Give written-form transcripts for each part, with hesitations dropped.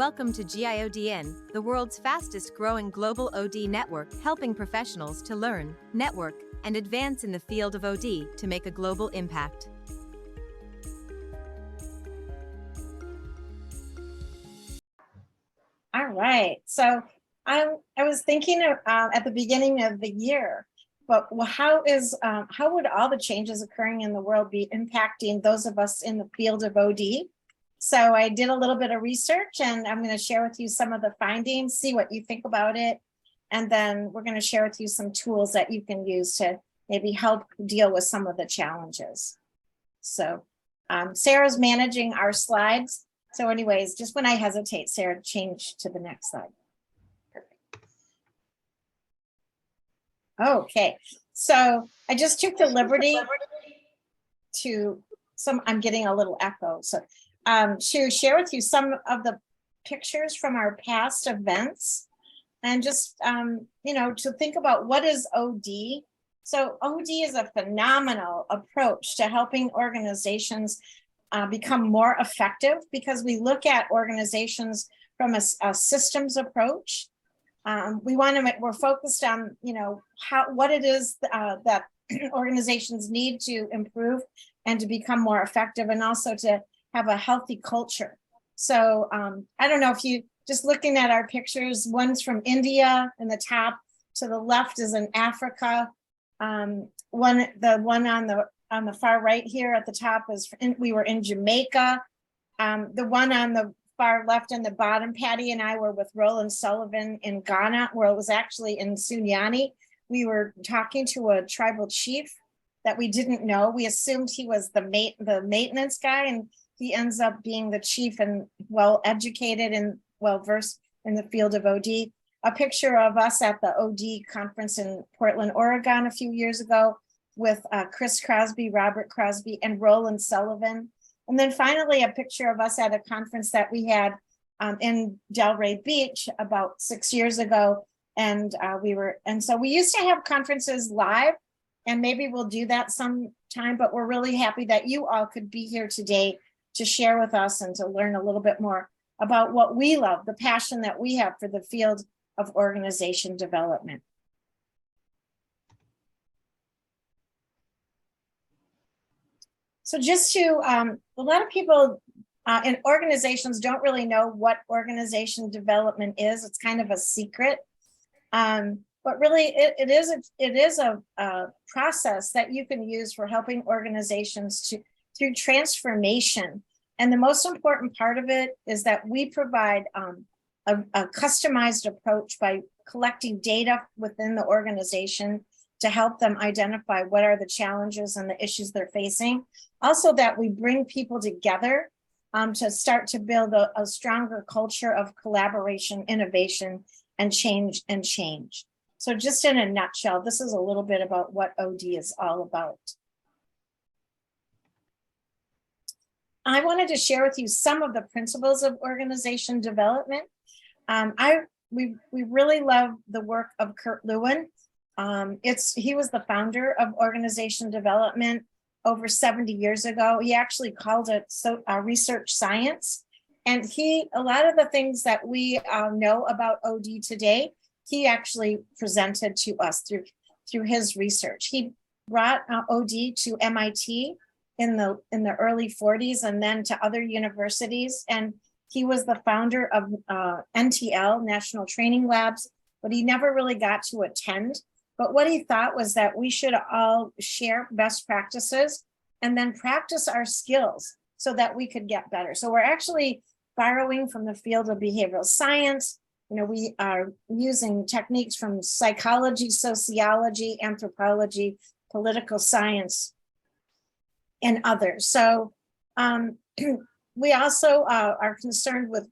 Welcome to GIODN, the world's fastest growing global OD network, helping professionals to learn, network, and advance in the field of OD to make a global impact. All right. So I was thinking at the beginning of the year, but how would all the changes occurring in the world be impacting those of us in the field of OD? So I did a little bit of research, and I'm going to share with you some of the findings, see what you think about it. And then we're going to share with you some tools that you can use to maybe help deal with some of the challenges. So Sarah's managing our slides. So anyways, just when I hesitate, Sarah, change to the next slide. Perfect. Okay, so I just took the liberty to I'm getting a little echo. So to share with you some of the pictures from our past events and just, to think about what is OD. So OD is a phenomenal approach to helping organizations become more effective, because we look at organizations from a systems approach. We're focused on, what it is that organizations need to improve and to become more effective, and also to have a healthy culture. So I don't know if you just looking at our pictures, one's from India in the top, to the left is in Africa. The one on the far right here at the top we were in Jamaica. The one on the far left and the bottom, Patty and I were with Roland Sullivan in Ghana, where it was actually in Sunyani. We were talking to a tribal chief that we didn't know. We assumed he was the maintenance guy, and he ends up being the chief and well-educated and well-versed in the field of OD. A picture of us at the OD conference in Portland, Oregon a few years ago with Chris Crosby, Robert Crosby, and Roland Sullivan. And then finally, a picture of us at a conference that we had in Delray Beach about 6 years ago. And so we used to have conferences live, and maybe we'll do that sometime, but we're really happy that you all could be here today to share with us and to learn a little bit more about what we love, the passion that we have for the field of organization development. So just to, a lot of people in organizations don't really know what organization development is. It's kind of a secret, but really it is a process that you can use for helping organizations through transformation. And the most important part of it is that we provide a customized approach by collecting data within the organization to help them identify what are the challenges and the issues they're facing. Also, that we bring people together to start to build a stronger culture of collaboration, innovation, and change. So just in a nutshell, this is a little bit about what OD is all about. I wanted to share with you some of the principles of organization development. We really love the work of Kurt Lewin. He was the founder of organization development over 70 years ago. He actually called it research science. And a lot of the things that we know about OD today, he actually presented to us through his research. He brought OD to MIT in the early 40s, and then to other universities. And he was the founder of NTL, National Training Labs, but he never really got to attend. But what he thought was that we should all share best practices and then practice our skills so that we could get better. So we're actually borrowing from the field of behavioral science. We are using techniques from psychology, sociology, anthropology, political science, and others. So we also are concerned with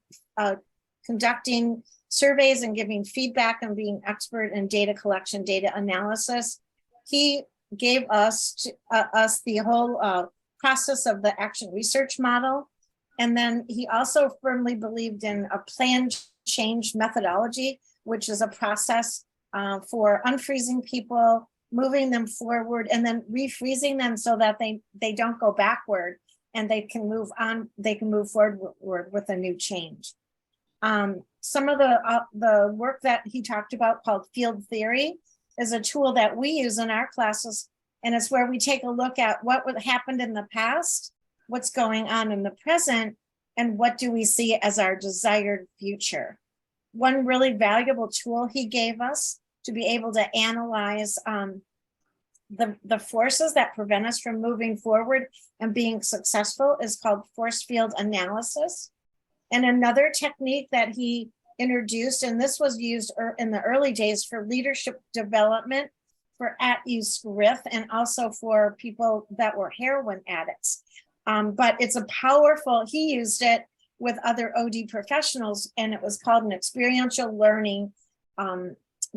conducting surveys and giving feedback and being expert in data collection, data analysis. He gave us the whole process of the action research model. And then he also firmly believed in a plan change methodology, which is a process for unfreezing people, moving them forward, and then refreezing them so that they don't go backward and they can move on, they can move forward with a new change. Some of the work that he talked about called field theory is a tool that we use in our classes. And it's where we take a look at what happened in the past, what's going on in the present, and what do we see as our desired future. One really valuable tool he gave us to be able to analyze the forces that prevent us from moving forward and being successful is called force field analysis. And another technique that he introduced, and this was used in the early days for leadership development, for at-use growth, and also for people that were heroin addicts. But it's a powerful, he used it with other OD professionals, and it was called an experiential learning.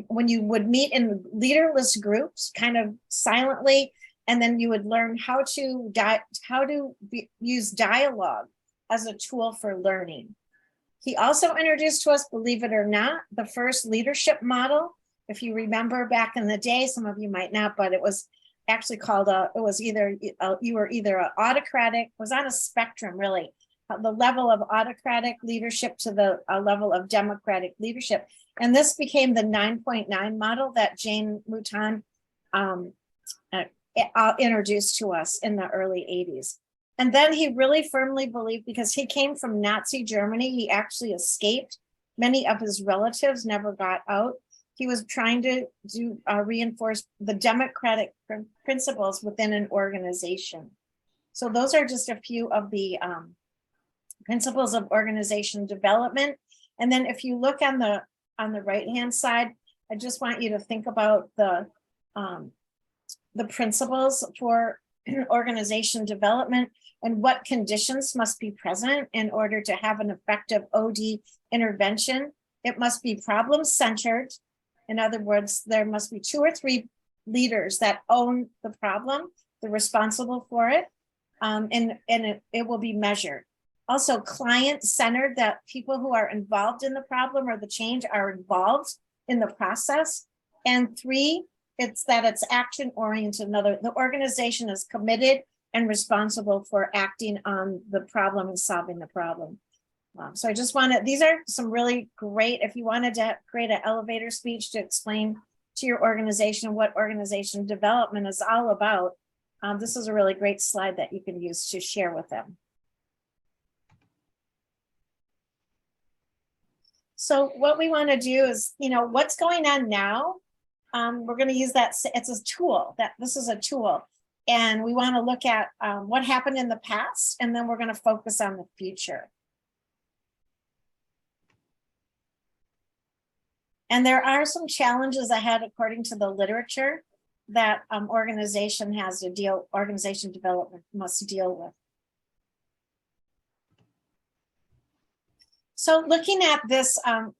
When you would meet in leaderless groups, kind of silently, and then you would learn how to use dialogue as a tool for learning. He also introduced to us, believe it or not, the first leadership model. If you remember back in the day, some of you might not, but it was actually called you were either an autocratic, was on a spectrum really, the level of autocratic leadership to the level of democratic leadership. And this became the 9.9 model that Jane Mouton introduced to us in the early 80s. And then he really firmly believed, because he came from Nazi Germany, he actually escaped. Many of his relatives never got out. He was trying to reinforce the democratic principles within an organization. So those are just a few of the principles of organization development. And then if you look on the right-hand side, I just want you to think about the principles for organization development and what conditions must be present in order to have an effective OD intervention. It must be problem-centered. In other words, there must be 2 or 3 leaders that own the problem, they're responsible for it, and it will be measured. Also client-centered, that people who are involved in the problem or the change are involved in the process. And 3, it's that it's action-oriented. The organization is committed and responsible for acting on the problem and solving the problem. So I just wanted, these are some really great, if you wanted to create an elevator speech to explain to your organization what organization development is all about, this is a really great slide that you can use to share with them. So what we want to do is, what's going on now? We're going to use that, it's a tool, this is a tool. And we want to look at what happened in the past, and then we're going to focus on the future. And there are some challenges ahead, according to the literature, that organization development must deal with. So looking at this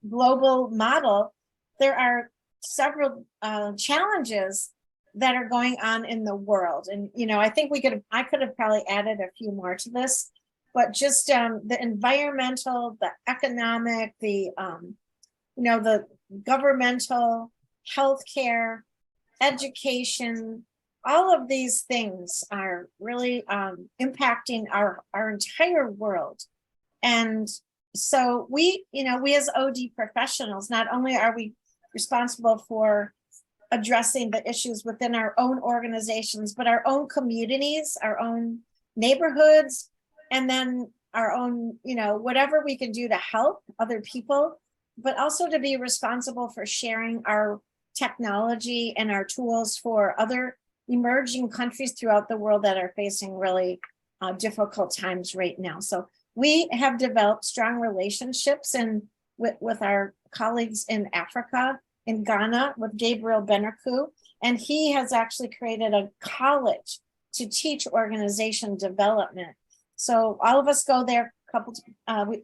global model, there are several challenges that are going on in the world. And, I think I could have probably added a few more to this, but just the environmental, the economic, the governmental, healthcare, education, all of these things are really impacting our entire world. And so we as OD professionals, not only are we responsible for addressing the issues within our own organizations, but our own communities, our own neighborhoods, and then our own, whatever we can do to help other people, but also to be responsible for sharing our technology and our tools for other emerging countries throughout the world that are facing really difficult times right now. So we have developed strong relationships with our colleagues in Africa, in Ghana, with Gabriel Benaku, and he has actually created a college to teach organization development. So all of us go there.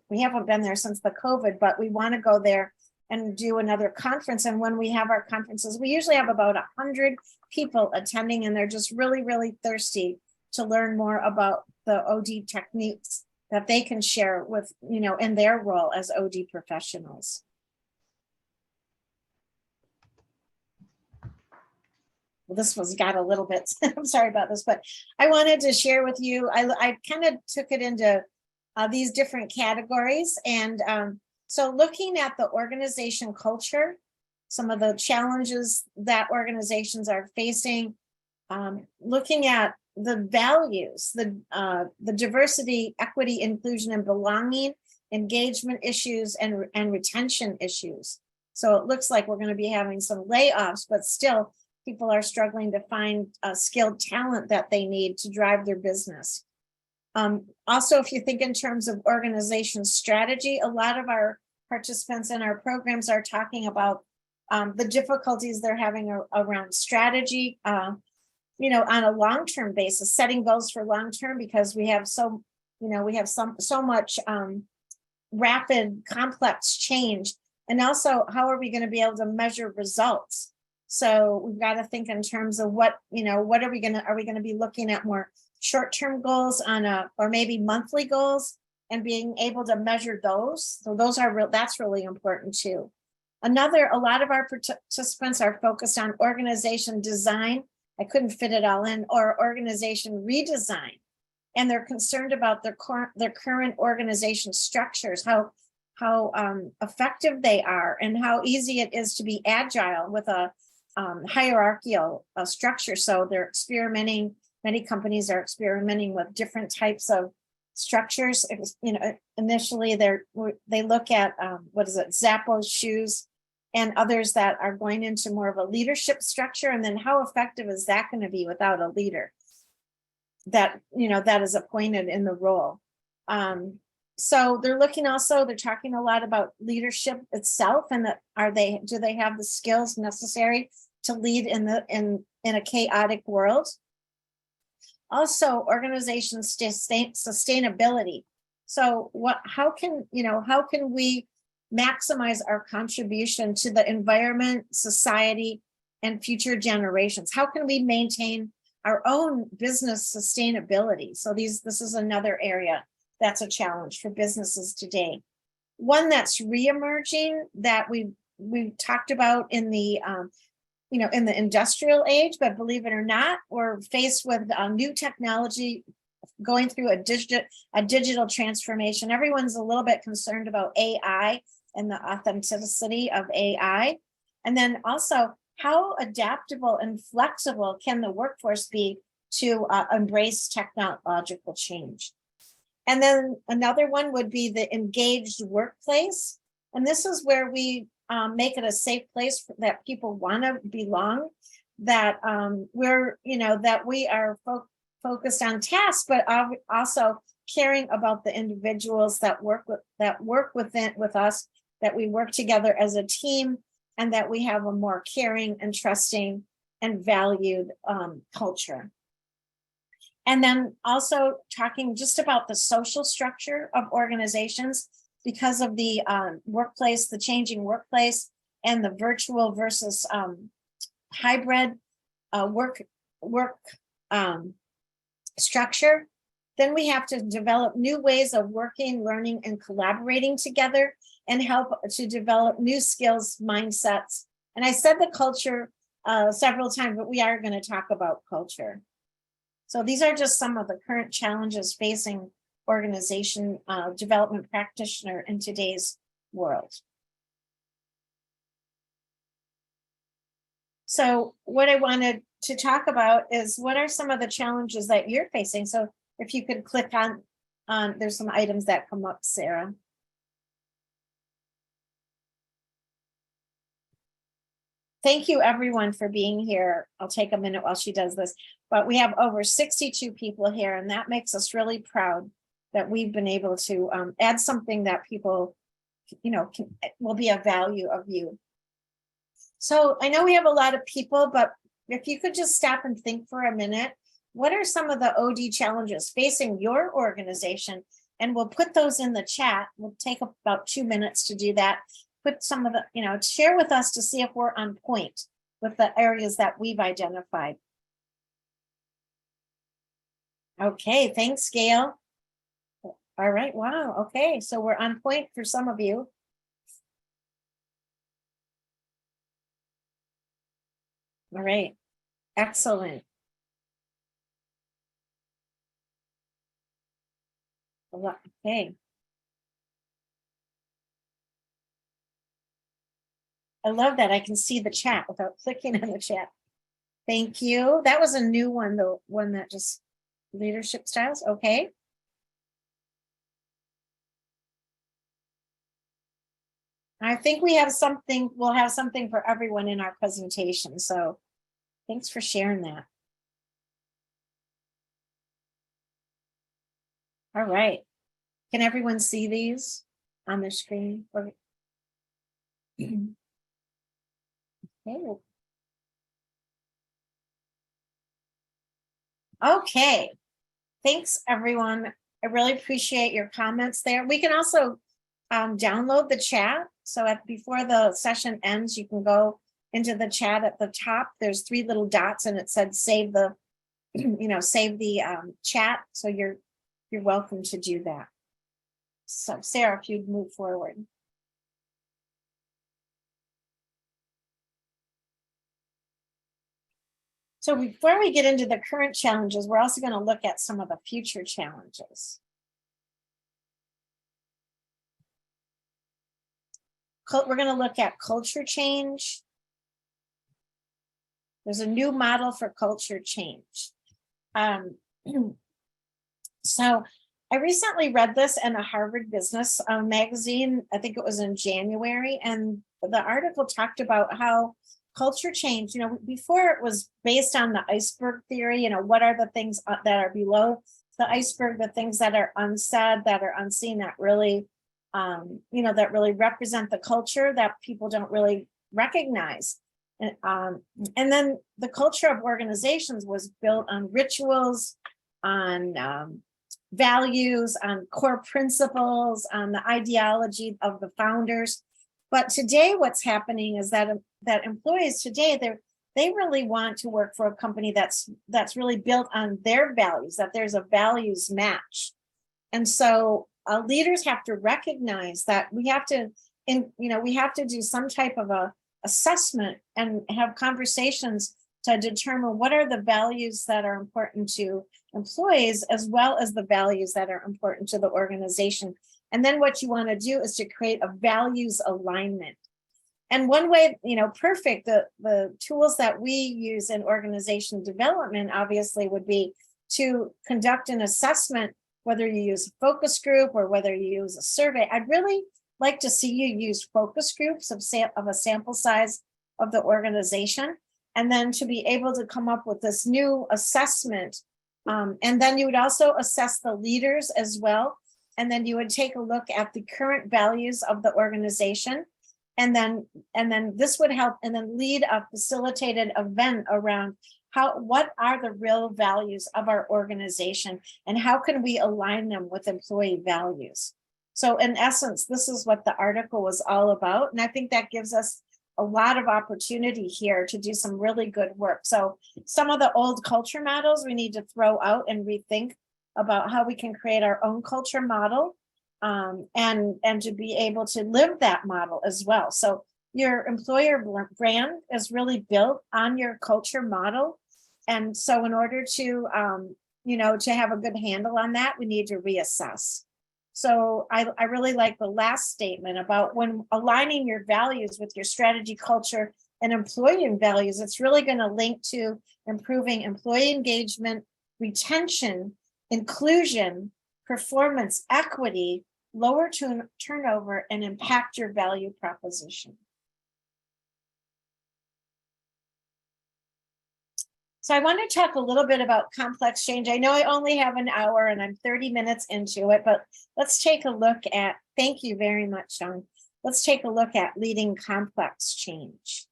We haven't been there since the COVID, but we want to go there and do another conference. And when we have our conferences, we usually have about 100 people attending, and they're just really, really thirsty to learn more about the OD techniques that they can share with, in their role as OD professionals. Well, this got a little bit, I'm sorry about this, but I wanted to share with you, I kind of took it into these different categories. And So looking at the organization culture, some of the challenges that organizations are facing, looking at the values, the diversity, equity, inclusion, and belonging, engagement issues, and retention issues. So it looks like we're going to be having some layoffs, but still people are struggling to find skilled talent that they need to drive their business. Also, if you think in terms of organization strategy, a lot of our participants in our programs are talking about the difficulties they're having around strategy, on a long-term basis, setting goals for long-term, because we have so much rapid, complex change. And also, how are we going to be able to measure results? So we've got to think in terms of what are we going to be looking at more short-term goals or maybe monthly goals, and being able to measure those. So that's really important too. A lot of our participants are focused on organization design. I couldn't fit it all in, or organization redesign. And they're concerned about their current organization structures, how effective they are, and how easy it is to be agile with a hierarchical structure. So they're experimenting. Many companies are experimenting with different types of structures. Initially they look at Zappos shoes, and others that are going into more of a leadership structure. And then how effective is that going to be without a leader that is appointed in the role? So they're talking a lot about leadership itself, and do they have the skills necessary to lead in a chaotic world? Also, organization sustainability. So how can we maximize our contribution to the environment, society, and future generations? How can we maintain our own business sustainability? So this is another area that's a challenge for businesses today. One that's reemerging that we've talked about in the in the industrial age, but believe it or not, we're faced with new technology going through a digital transformation. Everyone's a little bit concerned about AI and the authenticity of AI. And then also, how adaptable and flexible can the workforce be to embrace technological change? And then another one would be the engaged workplace. And this is where we make it a safe place that people want to belong, that we are focused on tasks, but also caring about the individuals that work with us, that we work together as a team, and that we have a more caring and trusting and valued culture. And then also talking just about the social structure of organizations, because of the workplace, the changing workplace, and the virtual versus hybrid work structure. Then we have to develop new ways of working, learning, and collaborating together, and help to develop new skills, mindsets. And I said the culture several times, but we are going to talk about culture. So these are just some of the current challenges facing organization development practitioner in today's world. So what I wanted to talk about is, what are some of the challenges that you're facing? So if you could click on there's some items that come up, Sarah. Thank you everyone for being here. I'll take a minute while she does this, but we have over 62 people here, and that makes us really proud that we've been able to add something that people, will be a value of you. So I know we have a lot of people, but if you could just stop and think for a minute, what are some of the OD challenges facing your organization? And we'll put those in the chat. We'll take about 2 minutes to do that. Put some of the, share with us to see if we're on point with the areas that we've identified. Okay, thanks, Gail. All right, wow, okay, so we're on point for some of you. All right, excellent. Okay. I love that. I can see the chat without clicking on the chat. Thank you. That was a new one, the one that just leadership styles. Okay. I think we have something, we'll have something for everyone in our presentation. So thanks for sharing that. All right. Can everyone see these on their screen? Okay. Okay. Thanks, everyone. I really appreciate your comments there. We can also download the chat. So before the session ends, you can go into the chat at the top. There's 3 little dots and it said save the, save the chat. So you're welcome to do that. So Sarah, if you'd move forward. So before we get into the current challenges, we're also going to look at some of the future challenges. We're going to look at culture change. There's a new model for culture change. So I recently read this in a Harvard Business magazine. I think it was in January. And the article talked about how culture change, before it was based on the iceberg theory, what are the things that are below the iceberg, the things that are unsaid, that are unseen, that really, that really represent the culture that people don't really recognize. And then the culture of organizations was built on rituals, on values, on core principles, on the ideology of the founders. But today what's happening is that employees today, they really want to work for a company that's really built on their values, that there's a values match. And so leaders have to recognize that we have to do some type of a assessment and have conversations to determine what are the values that are important to employees, as well as the values that are important to the organization. And then what you want to do is to create a values alignment. And one way, perfect, the tools that we use in organization development obviously would be to conduct an assessment, whether you use a focus group or whether you use a survey. I'd really like to see you use focus groups of a sample size of the organization, and then to be able to come up with this new assessment. And then you would also assess the leaders as well. And then you would take a look at the current values of the organization. And then this would help, and then lead a facilitated event around what are the real values of our organization and how can we align them with employee values. So in essence, this is what the article was all about. And I think that gives us a lot of opportunity here to do some really good work. So some of the old culture models we need to throw out and rethink about how we can create our own culture model, and to be able to live that model as well. So your employer brand is really built on your culture model. And so in order to, to have a good handle on that, we need to reassess. So I really like the last statement about when aligning your values with your strategy, culture, and employee values, it's really going to link to improving employee engagement, retention, inclusion, performance, equity, lower turnover, and impact your value proposition. So I want to talk a little bit about complex change. I know I only have an hour and I'm 30 minutes into it, but let's take a look at, thank you very much, Sean. Let's take a look at leading complex change.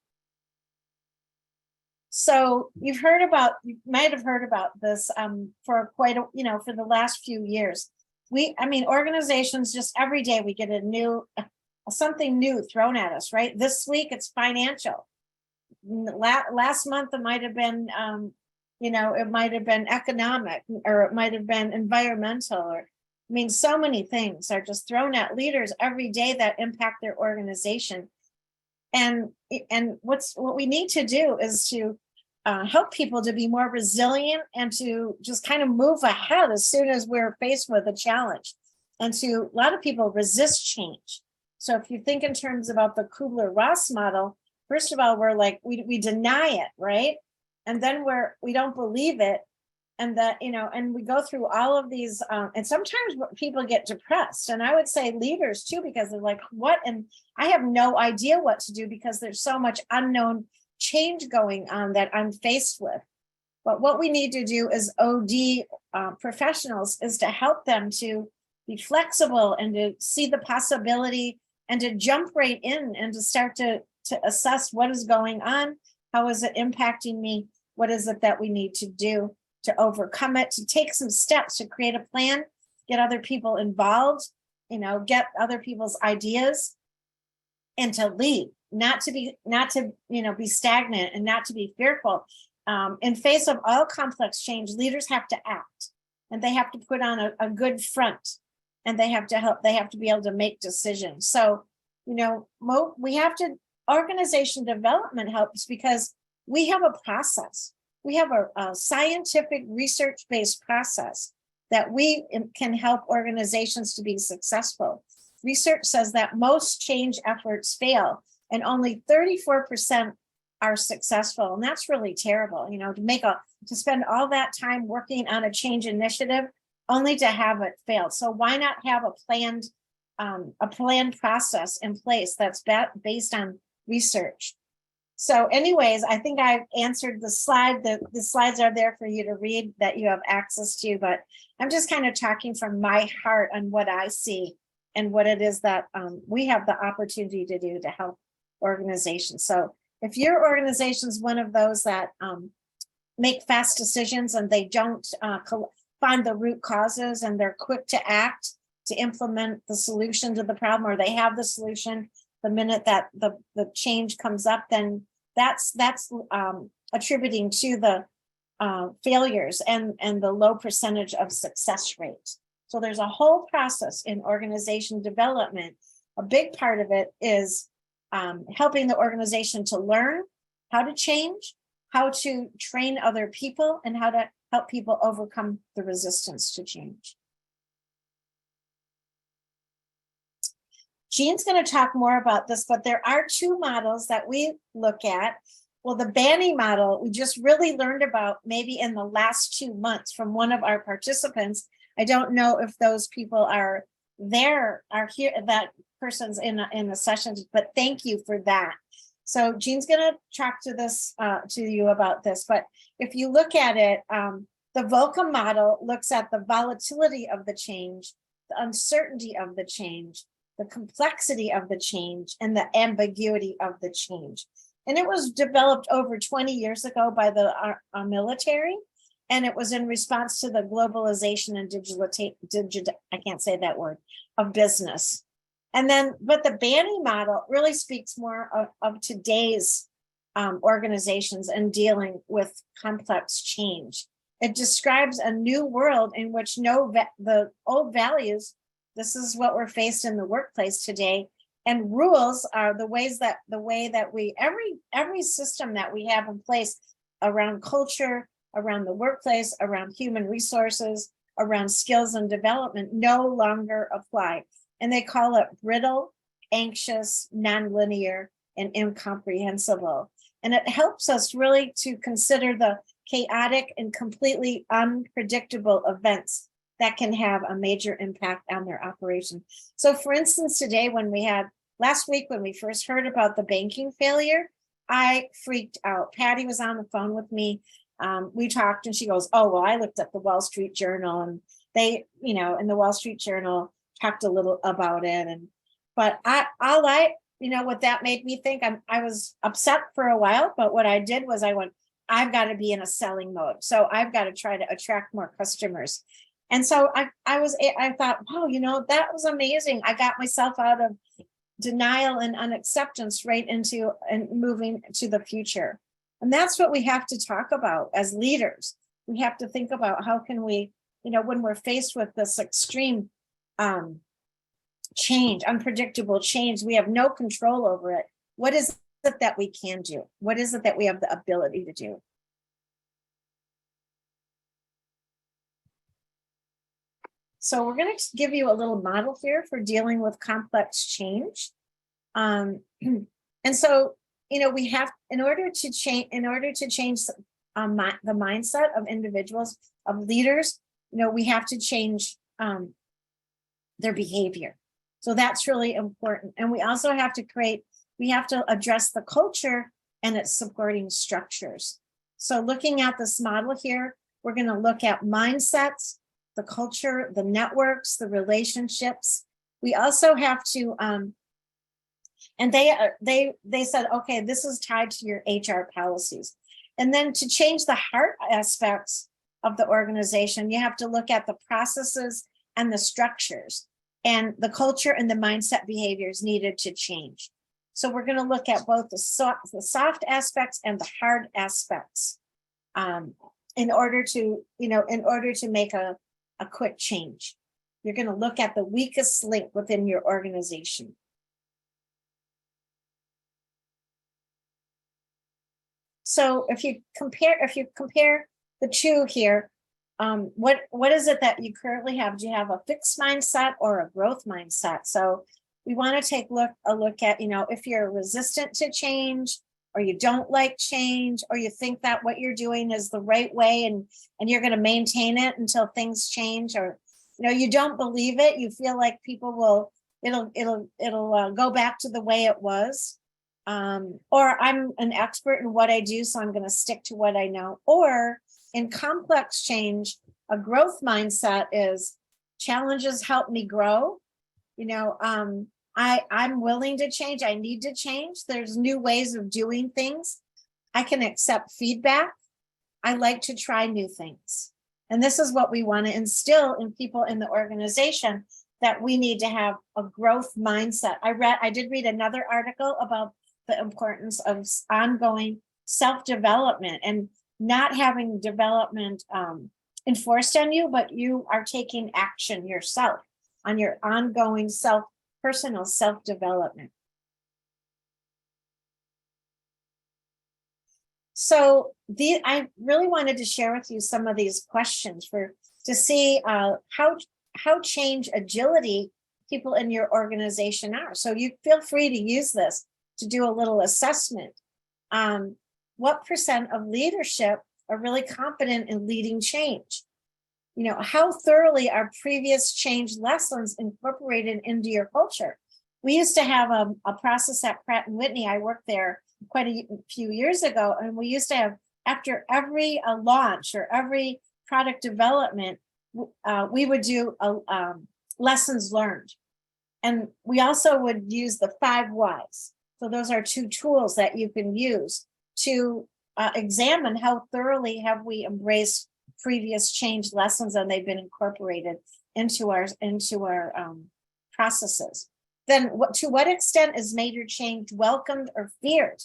So you might have heard about this for quite a, for the last few years. Organizations, just every day we get something new thrown at us, right? This week it's financial. Last month it might have been, it might have been economic, or it might have been environmental, or so many things are just thrown at leaders every day that impact their organization. And what we need to do is to help people to be more resilient and to just kind of move ahead as soon as we're faced with a challenge. And a lot of people resist change. So if you think in terms about the Kubler-Ross model, first of all, we're like, we deny it, right? And then we don't believe it. And that, and we go through all of these, and sometimes people get depressed. And I would say leaders too, because they're like, what? And I have no idea what to do because there's so much unknown change going on that I'm faced with. But what we need to do as OD professionals is to help them to be flexible and to see the possibility and to jump right in and to start to assess what is going on. How is it impacting me? What is it that we need to do to overcome it, to take some steps, to create a plan, get other people involved, get other people's ideas, and to lead, not to be stagnant and not to be fearful. In face of all complex change, leaders have to act, and they have to put on a good front, and they have to be able to make decisions. So, we have to, organization development helps because we have a process. We have a scientific research-based process that we can help organizations to be successful. Research says that most change efforts fail and only 34% are successful. And that's really terrible, to spend all that time working on a change initiative only to have it fail. So why not have a planned process in place that's based on research? So anyways, I think I've answered the slide. The slides are there for you to read that you have access to, but I'm just kind of talking from my heart on what I see and what it is that we have the opportunity to do to help organizations. So if your organization is one of those that make fast decisions and they don't find the root causes and they're quick to act to implement the solution to the problem, or they have the solution the minute that the change comes up, then that's attributing to the failures and the low percentage of success rate. So there's a whole process in organization development. A big part of it is helping the organization to learn how to change, how to train other people, and how to help people overcome the resistance to change. Jean's going to talk more about this, but there are two models that we look at. Well, the Banning model, we just really learned about maybe in the last 2 months from one of our participants. I don't know if those people are here, that person's in the sessions, but thank you for that. So Jean's going to talk to you about this, but if you look at it, the Vulcan model looks at the volatility of the change, the uncertainty of the change, the complexity of the change, and the ambiguity of the change. And it was developed over 20 years ago by the military, and it was in response to the globalization and I can't say that word, of business. And then, but the Banning model really speaks more of today's organizations and dealing with complex change. It describes a new world in which the old values, this is what we're faced in the workplace today, and rules are the way that we, every system that we have in place around culture, around the workplace, around human resources, around skills and development no longer apply. And they call it brittle, anxious, nonlinear, and incomprehensible. And it helps us really to consider the chaotic and completely unpredictable events that can have a major impact on their operation. So for instance, last week when we first heard about the banking failure, I freaked out. Patty was on the phone with me. We talked and she goes, oh, well, I looked up the Wall Street Journal, and they, in the Wall Street Journal talked a little about it. But what that made me think, I was upset for a while, but what I did was I went, I've got to be in a selling mode. So I've got to try to attract more customers. And so I thought, wow, that was amazing. I got myself out of denial and unacceptance right into and moving to the future. And that's what we have to talk about as leaders. We have to think about how can we, when we're faced with this extreme change, unpredictable change, we have no control over it. What is it that we can do? What is it that we have the ability to do? So we're going to give you a little model here for dealing with complex change. And so we have, in order to change the mindset of individuals, of leaders, we have to change their behavior. So that's really important. And we also have to address the culture and its supporting structures. So looking at this model here, we're going to look at mindsets, the culture, the networks, the relationships. We also have to, and they said, okay, this is tied to your HR policies. And then to change the heart aspects of the organization, you have to look at the processes and the structures and the culture and the mindset behaviors needed to change. So we're going to look at both the soft aspects and the hard aspects in order to make a quick change. You're going to look at the weakest link within your organization. So if you compare the two here, what is it that you currently have? Do you have a fixed mindset or a growth mindset? So we want to take a look at, if you're resistant to change, or you don't like change, or you think that what you're doing is the right way and you're going to maintain it until things change, or you don't believe it, you feel like it'll go back to the way it was. Or I'm an expert in what I do, so I'm going to stick to what I know. Or in complex change, a growth mindset is challenges help me grow. I'm willing to change. I need to change. There's new ways of doing things. I can accept feedback. I like to try new things. And this is what we want to instill in people in the organization, that we need to have a growth mindset. I did read another article about the importance of ongoing self-development and not having development enforced on you, but you are taking action yourself on your ongoing personal self-development. So I really wanted to share with you some of these questions to see how change agility people in your organization are. So you feel free to use this to do a little assessment. What % of leadership are really confident in leading change? How thoroughly are previous change lessons incorporated into your culture? We used to have a process at Pratt & Whitney. I worked there quite a few years ago, and we used to have, after every launch or every product development, we would do lessons learned. And we also would use the 5 whys. So those are 2 tools that you can use to examine how thoroughly have we embraced previous change lessons and they've been incorporated into our processes. Then to what extent is major change welcomed or feared?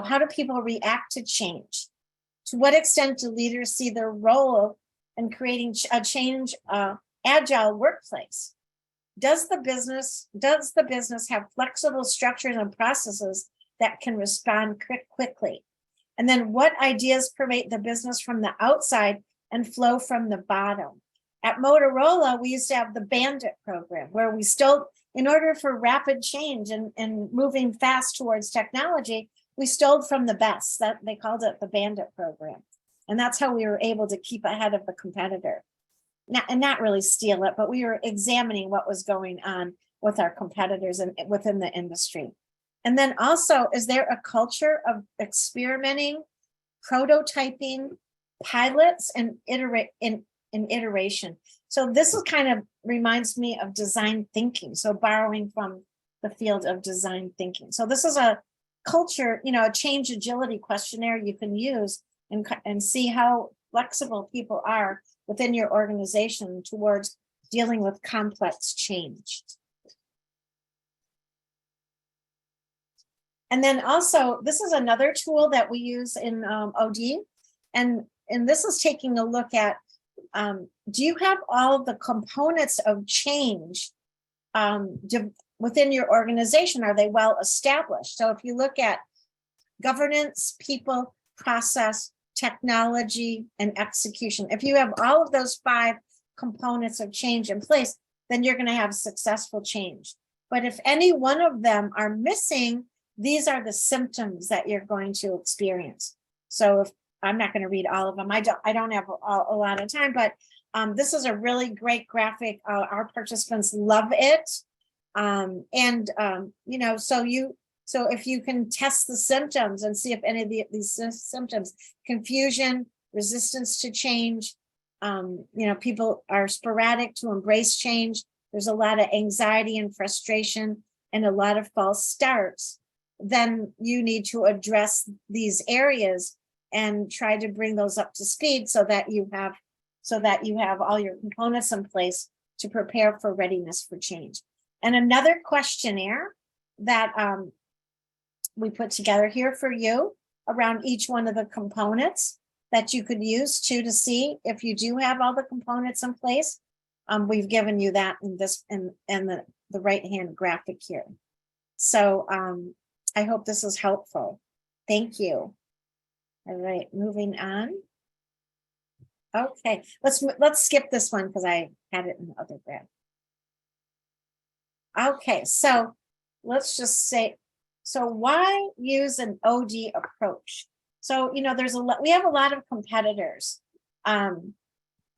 How do people react to change? To what extent do leaders see their role in creating a change, agile workplace? Does the business have flexible structures and processes that can respond quickly? And then what ideas permeate the business from the outside and flow from the bottom? At Motorola, we used to have the Bandit program, where we still, in order for rapid change and moving fast towards technology, we stole from the best. That they called it the Bandit program. And that's how we were able to keep ahead of the competitor. Not really steal it, but we were examining what was going on with our competitors and within the industry. And then also, is there a culture of experimenting, prototyping, pilots, and iteration? So this is kind of reminds me of design thinking. So borrowing from the field of design thinking. So this is a culture, a change agility questionnaire you can use and see how flexible people are within your organization towards dealing with complex change. And then also, this is another tool that we use in OD. And this is taking a look at, do you have all of the components of change within your organization? Are they well established? So if you look at governance, people, process, technology, and execution, if you have all of those 5 components of change in place, then you're going to have successful change. But if any one of them are missing, these are the symptoms that you're going to experience. So if I'm not going to read all of them, I don't have a lot of time, but this is a really great graphic. Our participants love it. So if you can test the symptoms and see if any of these symptoms, confusion, resistance to change, people are sporadic to embrace change. There's a lot of anxiety and frustration and a lot of false starts. Then you need to address these areas and try to bring those up to speed so that you have all your components in place to prepare for readiness for change. And another questionnaire that we put together here for you around each one of the components that you could use to see if you do have all the components in place. We've given you that in this in the right-hand graphic here. So I hope this is helpful. Thank you. All right, moving on. Okay, let's skip this one because I had it in the other graph. Okay, so let's just say, so why use an OD approach? So, there's we have a lot of competitors. And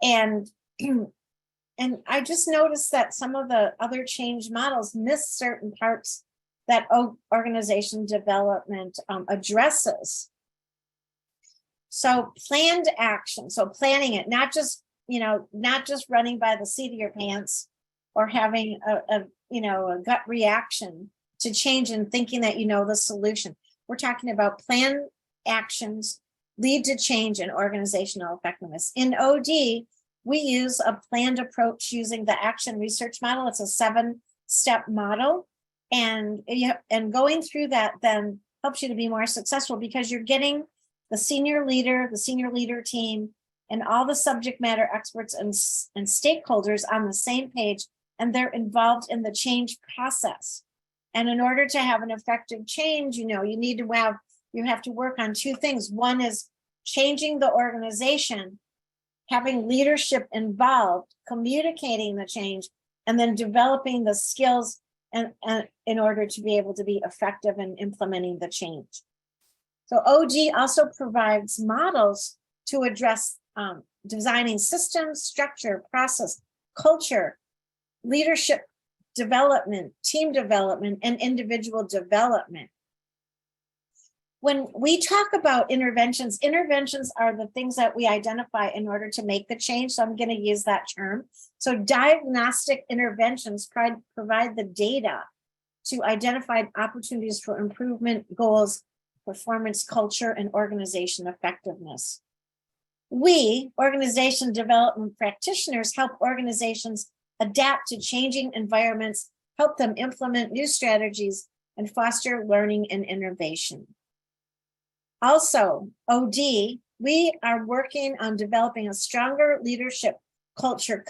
I just noticed that some of the other change models miss certain parts that organization development addresses. So planned action, so planning it, not just running by the seat of your pants or having a gut reaction to change and thinking that the solution. We're talking about planned actions lead to change and organizational effectiveness. In OD, we use a planned approach using the action research model. It's a 7-step model. And going through that then helps you to be more successful because you're getting the senior leader team, and all the subject matter experts and stakeholders on the same page, and they're involved in the change process. And in order to have an effective change, you have to work on two things. One is changing the organization, having leadership involved, communicating the change, and then developing the skills and in order to be able to be effective in implementing the change. So OD also provides models to address designing systems, structure, process, culture, leadership development, team development, and individual development. When we talk about interventions are the things that we identify in order to make the change. So I'm going to use that term. So diagnostic interventions provide the data to identify opportunities for improvement, goals, performance, culture, and organization effectiveness. We, organization development practitioners, help organizations adapt to changing environments, help them implement new strategies, and foster learning and innovation. Also, OD, we are working on developing a stronger leadership culture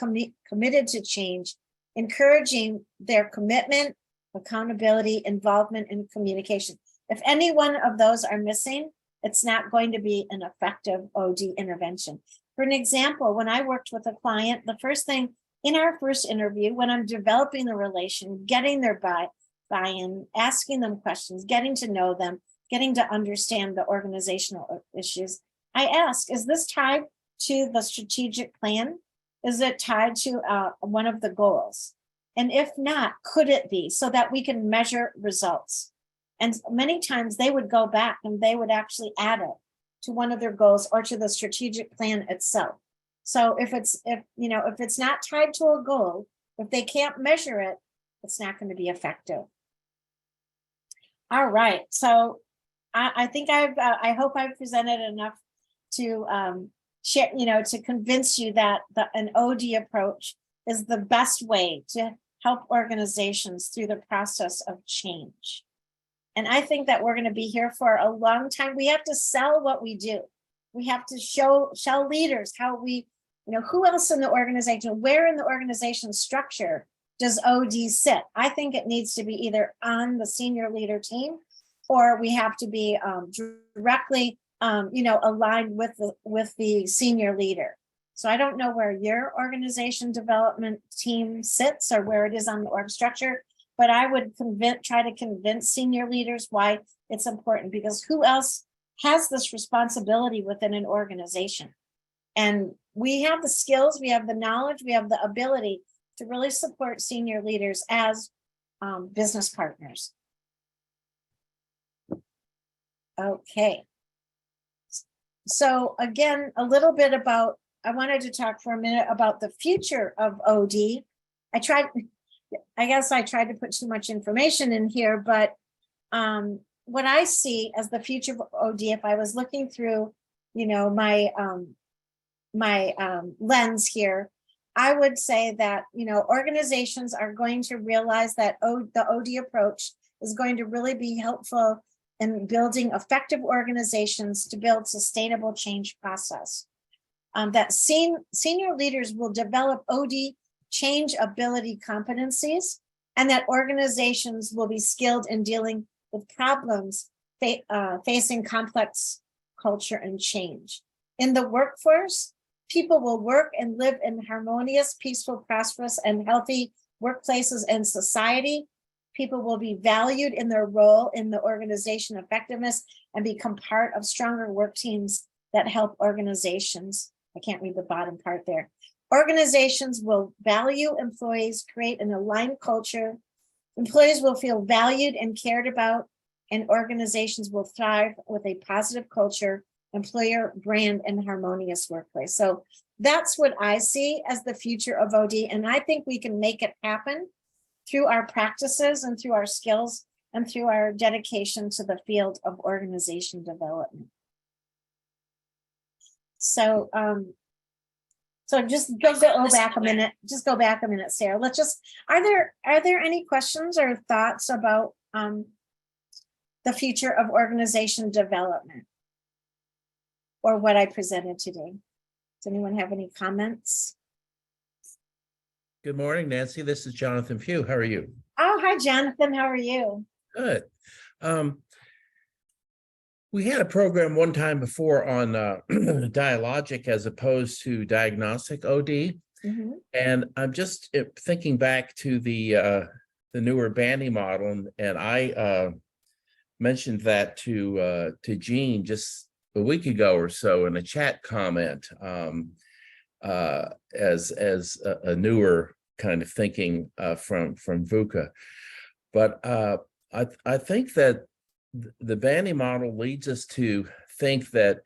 committed to change, encouraging their commitment, accountability, involvement, and communication. If any one of those are missing, it's not going to be an effective OD intervention. For an example, when I worked with a client, the first thing in our first interview, when I'm developing the relation, getting their buy-in, asking them questions, getting to know them, getting to understand the organizational issues, I ask, is this tied to the strategic plan? Is it tied to one of the goals? And if not, could it be, so that we can measure results? And many times they would go back and they would actually add it to one of their goals or to the strategic plan itself. So if it's not tied to a goal, if they can't measure it, it's not going to be effective. All right. So I think I hope I've presented enough to share, to convince you that an OD approach is the best way to help organizations through the process of change. And I think that we're going to be here for a long time. We have to sell what we do. We have to show leaders how we, who else in the organization, where in the organization structure does OD sit? I think it needs to be either on the senior leader team, or we have to be directly, aligned with the senior leader. So I don't know where your organization development team sits or where it is on the org structure, but I would try to convince senior leaders why it's important, because who else has this responsibility within an organization? And we have the skills, we have the knowledge, we have the ability to really support senior leaders as business partners. Okay. So again, a little bit about, I wanted to talk for a minute about the future of OD. I guess I tried to put too much information in here, but what I see as the future of OD, if I was looking through, my lens here, I would say that, organizations are going to realize that the OD approach is going to really be helpful in building effective organizations to build sustainable change process. That senior leaders will develop OD change ability competencies, and that organizations will be skilled in dealing with problems facing complex culture and change. In the workforce, people will work and live in harmonious, peaceful, prosperous, and healthy workplaces and society. People will be valued in their role in the organization effectiveness and become part of stronger work teams that help organizations. I can't read the bottom part there. Organizations will value employees, create an aligned culture. Employees will feel valued and cared about, and organizations will thrive with a positive culture, employer brand, and harmonious workplace. So that's what I see as the future of OD. And I think we can make it happen through our practices and through our skills and through our dedication to the field of organization development. So, just go back a minute. Just go back a minute, Sarah. Are there any questions or thoughts about the future of organization development or what I presented today? Does anyone have any comments? Good morning, Nancy. This is Jonathan Pugh. How are you? Oh, hi, Jonathan. How are you? Good. We had a program one time before on dialogic as opposed to diagnostic OD. Mm-hmm. And I'm just thinking back to the newer Bandy model, and I mentioned that to Jean just a week ago or so in a chat comment as a newer kind of thinking from VUCA. But I think that the Bandy model leads us to think that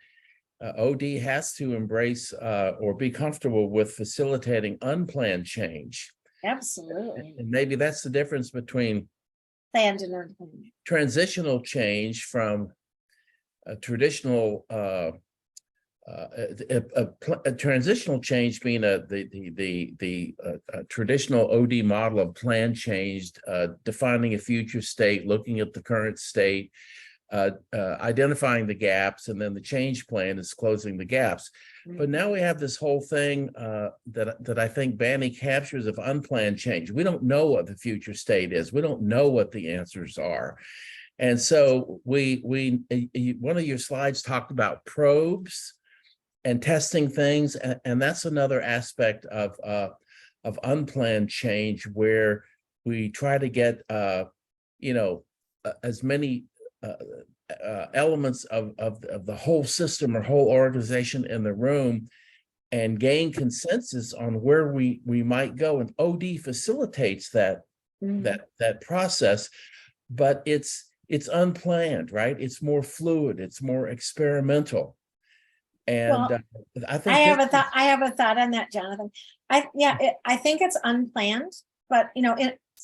OD has to embrace or be comfortable with facilitating unplanned change. Absolutely. And maybe that's the difference between planned and unplanned. Transitional change from a traditional a transitional change being the traditional OD model of plan change, defining a future state, looking at the current state, identifying the gaps, and then the change plan is closing the gaps. Mm-hmm. But now we have this whole thing that I think Bandy captures of unplanned change. We don't know what the future state is. We don't know what the answers are. And so one of your slides talked about probes and testing things, and that's another aspect of unplanned change, where we try to get as many elements of the whole system or whole organization in the room and gain consensus on where we might go. And OD facilitates that that process, but it's unplanned, right? It's more fluid, it's more experimental. And I think I have a thought on that, Jonathan. I think it's unplanned, but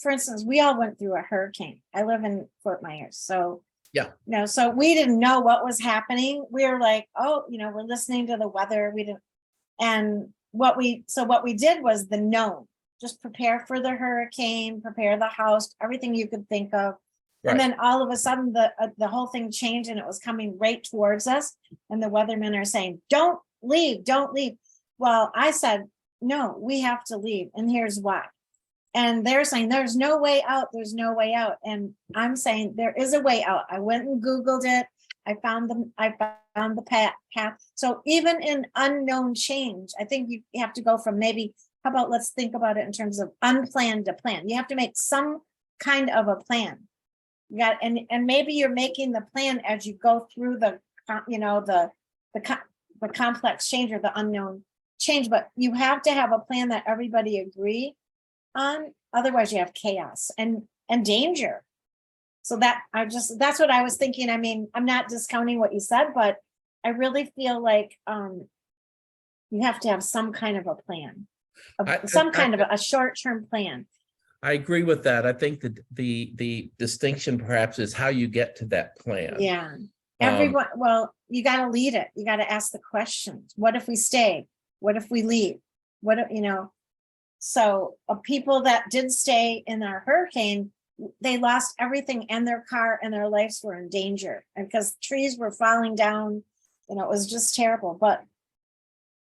for instance, we all went through a hurricane. I live in Fort Myers, so yeah, so we didn't know what was happening. We were like, oh, we're listening to the weather. We didn't, and what we did was the known. Just prepare for the hurricane, prepare the house, everything you could think of. Right. And then all of a sudden the whole thing changed, and it was coming right towards us. And the weathermen are saying, don't leave. Well, I said, no, we have to leave. And here's why. And they're saying, there's no way out. There's no way out. And I'm saying there is a way out. I went and Googled it. I found the path. So even in unknown change, I think you have to go from maybe, how about let's think about it in terms of unplanned to planned. You have to make some kind of a plan. You got, and maybe you're making the plan as you go through the, you know, the complex change or the unknown change, but you have to have a plan that everybody agree on. Otherwise you have chaos and danger. So that that's what I was thinking. I mean, I'm not discounting what you said, but I really feel like you have to have some kind of a plan, some kind of a short-term plan. I agree with that. I think that the distinction perhaps is how you get to that plan. Yeah. Everyone, well, you got to lead it. You got to ask the questions. What if we stay? What if we leave? What if, you know, so people that did stay in our hurricane, they lost everything and their car and their lives were in danger. And because trees were falling down, you know, it was just terrible. But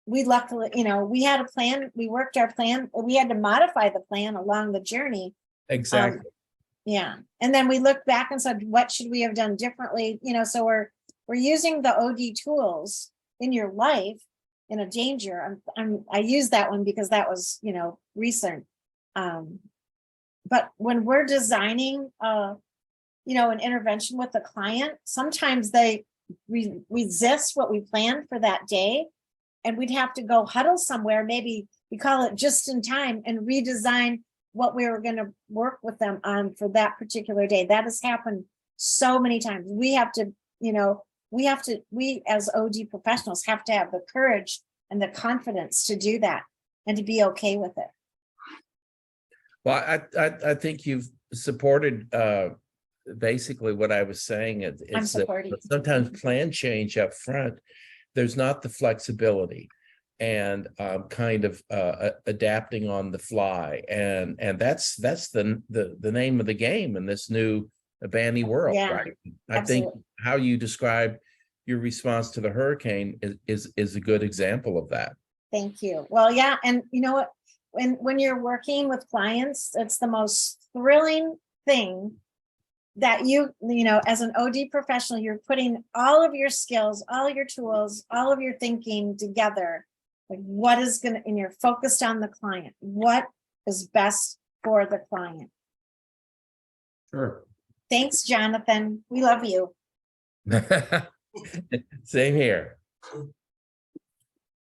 we luckily, you know, we had a plan. We worked our plan. We had to modify the plan along the journey. Exactly. Yeah. And then we looked back and said, what should we have done differently? You know, so we're using the OD tools in your life in a danger. I use that one because that was, you know, recent. But when we're designing, you know, an intervention with the client, sometimes they resist what we planned for that day. And we'd have to go huddle somewhere. Maybe we call it just in time and redesign what we were going to work with them on for that particular day. That has happened so many times. We have to, you know, we as OD professionals have to have the courage and the confidence to do that and to be okay with it. Well, I think you've supported basically what I was saying. I'm supporting. Sometimes plan change up front, there's not the flexibility and kind of adapting on the fly, and that's the name of the game in this new Banny world, Yeah, right? I absolutely. think how you describe your response to the hurricane is a good example of that. Thank you. Well, yeah, and you know what? When you're working with clients, it's the most thrilling thing that you know, as an OD professional, you're putting all of your skills, all your tools, all of your thinking together. Like what is going to, and you're focused on the client. What is best for the client? Sure. Thanks, Jonathan. We love you. Same here.